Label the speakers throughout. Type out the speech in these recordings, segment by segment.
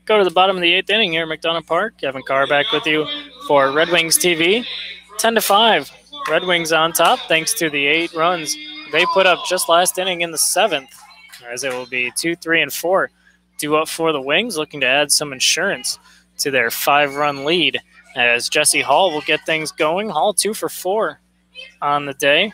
Speaker 1: go to the bottom of the 8th inning here at McDonough Park. Kevin Carr back with you for Red Wings TV. 10-5. Red Wings on top thanks to the 8 runs they put up just last inning in the 7th, as it will be 2, 3, and 4 due up for the Wings, looking to add some insurance to their 5-run lead as Jesse Hall will get things going. Hall 2 for 4 on the day.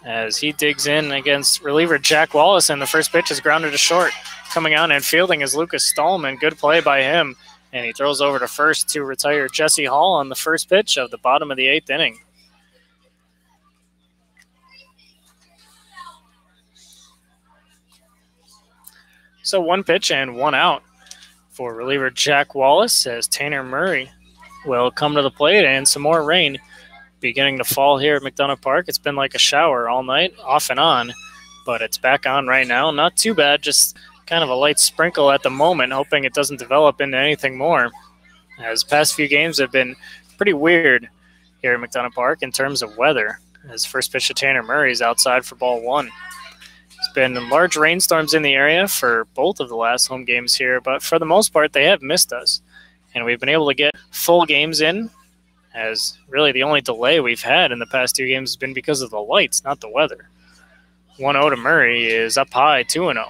Speaker 1: As he digs in against reliever Jack Wallace, and the first pitch is grounded to short. Coming on and fielding is Lucas Stallman. Good play by him. And he throws over to first to retire Jesse Hall on the first pitch of the bottom of the 8th inning. So 1 pitch and 1 out for reliever Jack Wallace, as Tanner Murray will come to the plate, and some more rain beginning to fall here at McDonough Park. It's been like a shower all night, off and on, but it's back on right now. Not too bad, just kind of a light sprinkle at the moment, hoping it doesn't develop into anything more, as past few games have been pretty weird here at McDonough Park in terms of weather, as first pitch to Tanner Murray is outside for ball 1. It's been large rainstorms in the area for both of the last home games here, but for the most part they have missed us, and we've been able to get full games in, as really the only delay we've had in the past 2 games has been because of the lights, not the weather. 1-0 to Murray is up high, 2-0.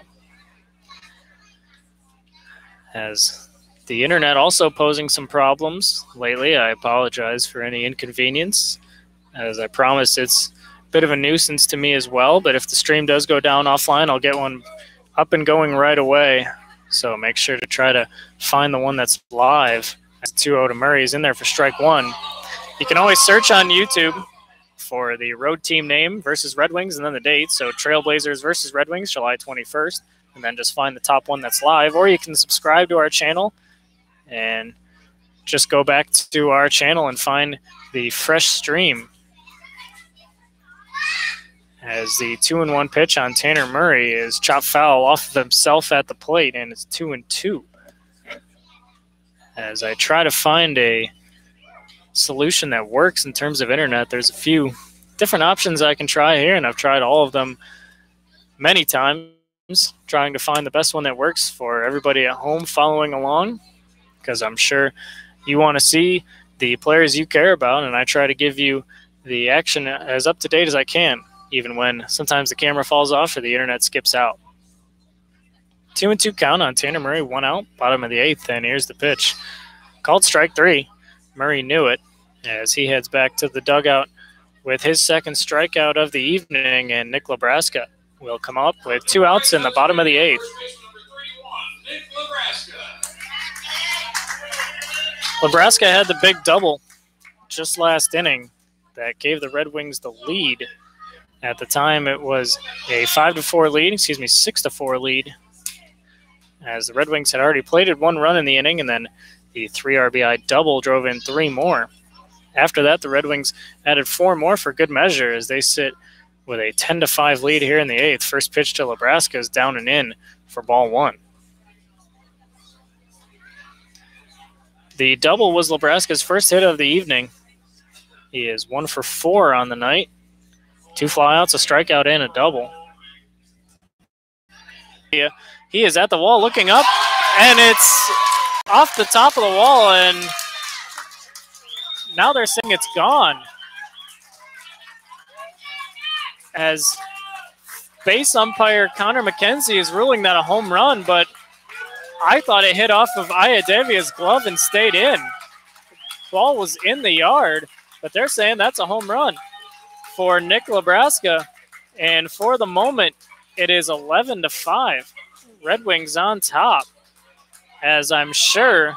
Speaker 1: As the internet also posing some problems lately. I apologize for any inconvenience. As I promised, it's a bit of a nuisance to me as well, but if the stream does go down offline, I'll get one up and going right away. So make sure to try to find the one that's live. 2-0 to Murray is in there for strike 1. You can always search on YouTube for the road team name versus Red Wings and then the date. So Trailblazers versus Red Wings, July 21st. And then just find the top one that's live, or you can subscribe to our channel and just go back to our channel and find the fresh stream. As the 2-1 pitch on Tanner Murray is chopped foul off of himself at the plate, and it's 2-2. As I try to find a solution that works in terms of internet, there's a few different options I can try here, and I've tried all of them many times, trying to find the best one that works for everybody at home following along, because I'm sure you want to see the players you care about, and I try to give you the action as up to date as I can, even when sometimes the camera falls off or the internet skips out. 2-2 count on Tanner Murray, 1 out, bottom of the 8th, and here's the pitch. Called strike 3. Murray knew it as he heads back to the dugout with his second strikeout of the evening, and Nick Lebraska will come up with 2 outs in the bottom of the 8th. Lebraska had the big double just last inning that gave the Red Wings the lead. At the time, it was a 5-4 lead, 6-4 lead, as the Red Wings had already plated 1 run in the inning, and then the 3 RBI double drove in 3 more. After that, the Red Wings added 4 more for good measure as they sit with a 10-5 lead here in the 8th. First pitch to Lebraska is down and in for ball 1. The double was Lebraska's first hit of the evening. He is 1 for 4 on the night. 2 flyouts, a strikeout, and a double. He is at the wall looking up, and it's off the top of the wall, and now they're saying it's gone. As base umpire Connor McKenzie is ruling that a home run, but I thought it hit off of Iadevia's glove and stayed in. Ball was in the yard, but they're saying that's a home run for Nick Lebraska. And for the moment, it is 11-5. Red Wings on top, as I'm sure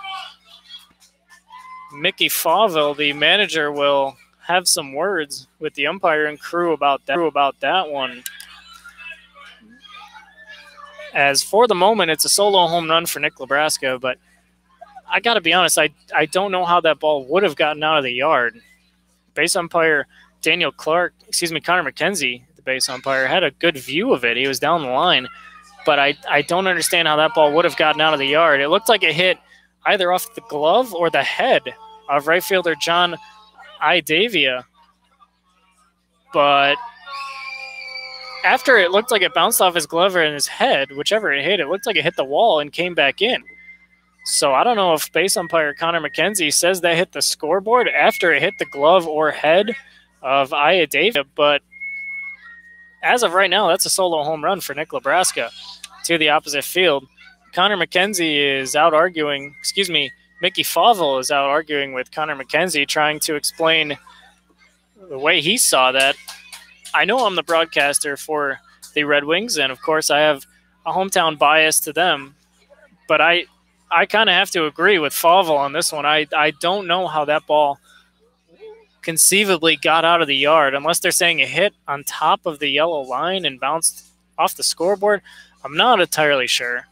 Speaker 1: Mickey Faville, the manager, will have some words with the umpire and crew about that one. As for the moment, it's a solo home run for Nick Lebraska, but I got to be honest, I don't know how that ball would have gotten out of the yard. Base umpire Connor McKenzie, the base umpire, had a good view of it. He was down the line, but I don't understand how that ball would have gotten out of the yard. It looked like it hit either off the glove or the head of right fielder John Iadavia, but after it looked like it bounced off his glove or in his head, whichever it hit, it looked like it hit the wall and came back in. So I don't know if base umpire Connor McKenzie says that hit the scoreboard after it hit the glove or head of Aya David, but as of right now, that's a solo home run for Nick Lebraska to the opposite field. Connor McKenzie is out arguing, Mickey Favell is out arguing with Connor McKenzie, trying to explain the way he saw that. I know I'm the broadcaster for the Red Wings, and of course I have a hometown bias to them, but I kind of have to agree with Favell on this one. I don't know how that ball conceivably got out of the yard, unless they're saying it hit on top of the yellow line and bounced off the scoreboard. I'm not entirely sure.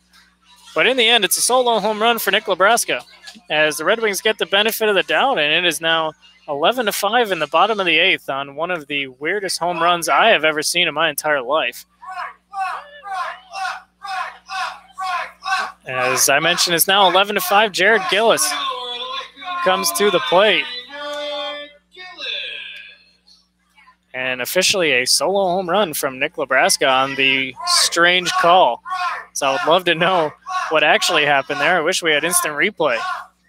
Speaker 1: But in the end, it's a solo home run for Nick Lebraska, as the Red Wings get the benefit of the doubt, and it is now 11-5 in the bottom of the eighth on one of the weirdest home runs I have ever seen in my entire life. As I mentioned, it's now 11-5. Jared Gillis comes to the plate. And officially a solo home run from Nick Lebraska on the strange call. So I would love to know what actually happened there. I wish we had instant replay.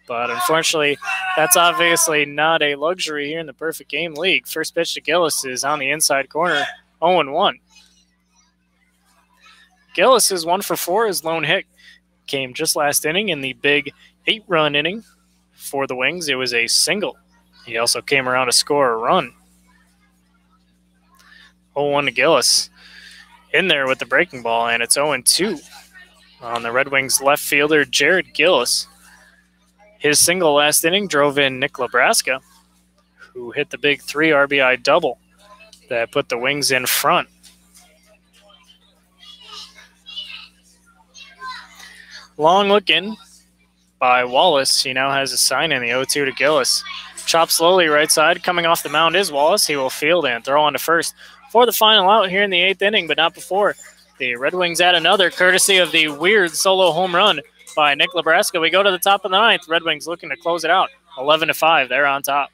Speaker 1: But unfortunately, that's obviously not a luxury here in the Perfect Game League. First pitch to Gillis is on the inside corner, 0-1. Gillis is 1 for 4. His lone hit came just last inning in the big 8-run inning for the Wings. It was a single. He also came around to score a run. 0-1 to Gillis. In there with the breaking ball, and it's 0-2 on the Red Wings left fielder, Jared Gillis. His single last inning drove in Nick Lebraska, who hit the big 3 RBI double that put the Wings in front. Long look in by Wallace. He now has a sign in the 0-2 to Gillis. Chop slowly right side. Coming off the mound is Wallace. He will field and throw on to first for the final out here in the 8th inning, but not before the Red Wings add another, courtesy of the weird solo home run by Nick Lebraska. We go to the top of the 9th. Red Wings looking to close it out. 11-5. They're on top.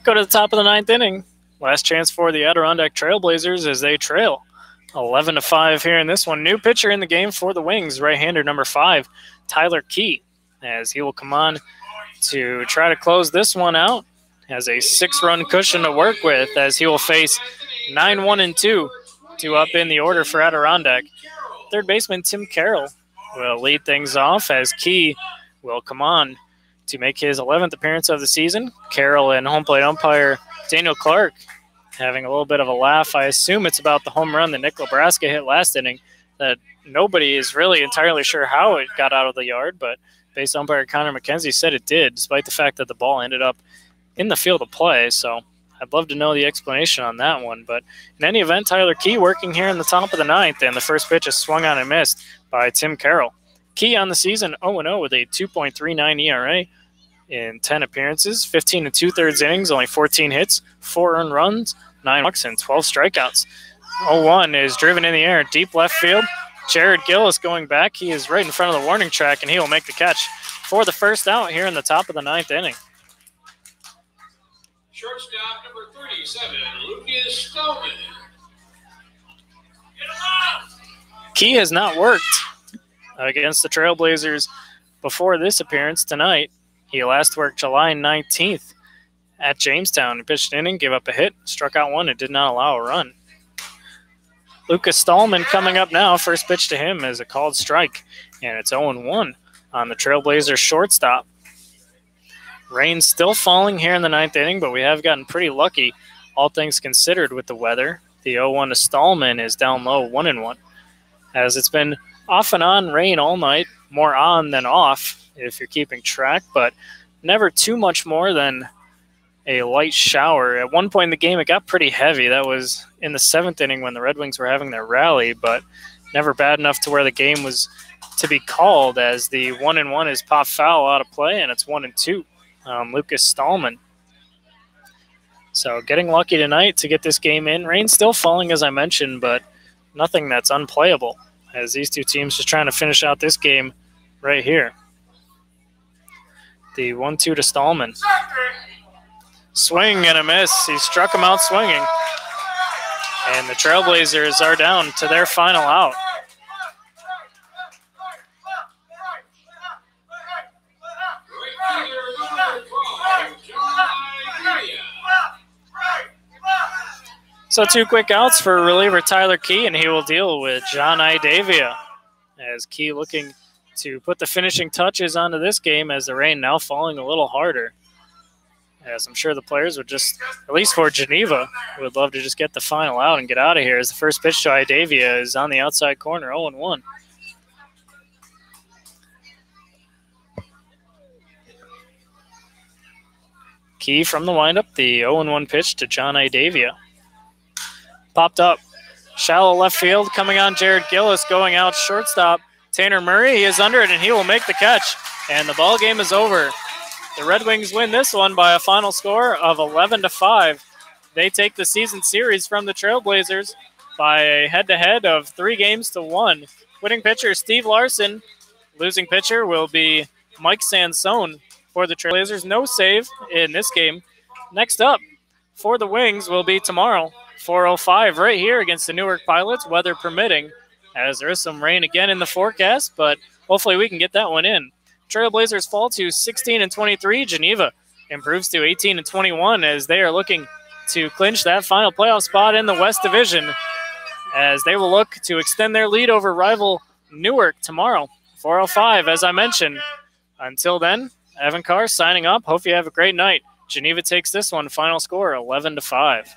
Speaker 1: Go to the top of the 9th inning. Last chance for the Adirondack Trailblazers as they trail 11-5 here in this one. New pitcher in the game for the Wings, right-hander number 5, Tyler Key, as he will come on to try to close this one out. Has a 6-run cushion to work with, as he will face 9-1-2 to up in the order for Adirondack. Third baseman Tim Carroll will lead things off, as Key will come on to make his 11th appearance of the season. Carroll and home plate umpire Daniel Clark having a little bit of a laugh. I assume it's about the home run that Nick Nebraska hit last inning that nobody is really entirely sure how it got out of the yard, but base umpire Connor McKenzie said it did, despite the fact that the ball ended up in the field of play. So I'd love to know the explanation on that one. But in any event, Tyler Key working here in the top of the ninth, and the first pitch is swung on and missed by Tim Carroll. Key on the season 0-0 with a 2.39 ERA in 10 appearances, 15 and 2/3 innings, only 14 hits, 4 earned runs, 9 walks, and 12 strikeouts. 0-1 is driven in the air, deep left field. Jared Gillis going back. He is right in front of the warning track, and he will make the catch for the first out here in the top of the ninth inning.
Speaker 2: Shortstop number 37, Lucas Stallman.
Speaker 1: Key has not worked against the Trailblazers before this appearance tonight. He last worked July 19th at Jamestown. He pitched an inning, gave up a hit, struck out one, and did not allow a run. Lucas Stallman coming up now. First pitch to him is a called strike, and it's 0-1 on the Trailblazers shortstop. Rain still falling here in the ninth inning, but we have gotten pretty lucky, all things considered, with the weather. The 0-1 to Stallman is down low, 1-1. As it's been off and on rain all night, more on than off if you're keeping track, but never too much more than a light shower. At one point in the game, it got pretty heavy. That was in the 7th inning when the Red Wings were having their rally, but never bad enough to where the game was to be called, as the 1-1 is pop foul out of play, and it's 1-2. Lucas Stallman. So getting lucky tonight to get this game in. Rain still falling, as I mentioned, but nothing that's unplayable, as these two teams just trying to finish out this game right here. The 1-2 to Stallman. Swing and a miss. He struck him out swinging. And the Trailblazers are down to their final out. So 2 quick outs for reliever Tyler Key, and he will deal with John Idavia, as Key looking to put the finishing touches onto this game, as the rain now falling a little harder. As I'm sure the players would just, at least for Geneva, would love to just get the final out and get out of here, as the first pitch to Idavia is on the outside corner, 0-1. Key from the windup, the 0-1 pitch to John Idavia. Popped up. Shallow left field, coming on Jared Gillis, going out shortstop. Tanner Murray, he is under it, and he will make the catch. And the ball game is over. The Red Wings win this one by a final score of 11-5. They take the season series from the Trailblazers by a head-to-head of 3-1. Winning pitcher Steve Larson. Losing pitcher will be Mike Sansone for the Trailblazers. No save in this game. Next up for the Wings will be tomorrow, 4:05, right here against the Newark Pilots, weather permitting, as there is some rain again in the forecast, but hopefully we can get that one in. Trailblazers fall to 16-23. Geneva improves to 18-21, as they are looking to clinch that final playoff spot in the West Division, as they will look to extend their lead over rival Newark tomorrow, 4:05, as I mentioned. Until then, Evan Carr signing up. Hope you have a great night. Geneva takes this one, final score 11-5.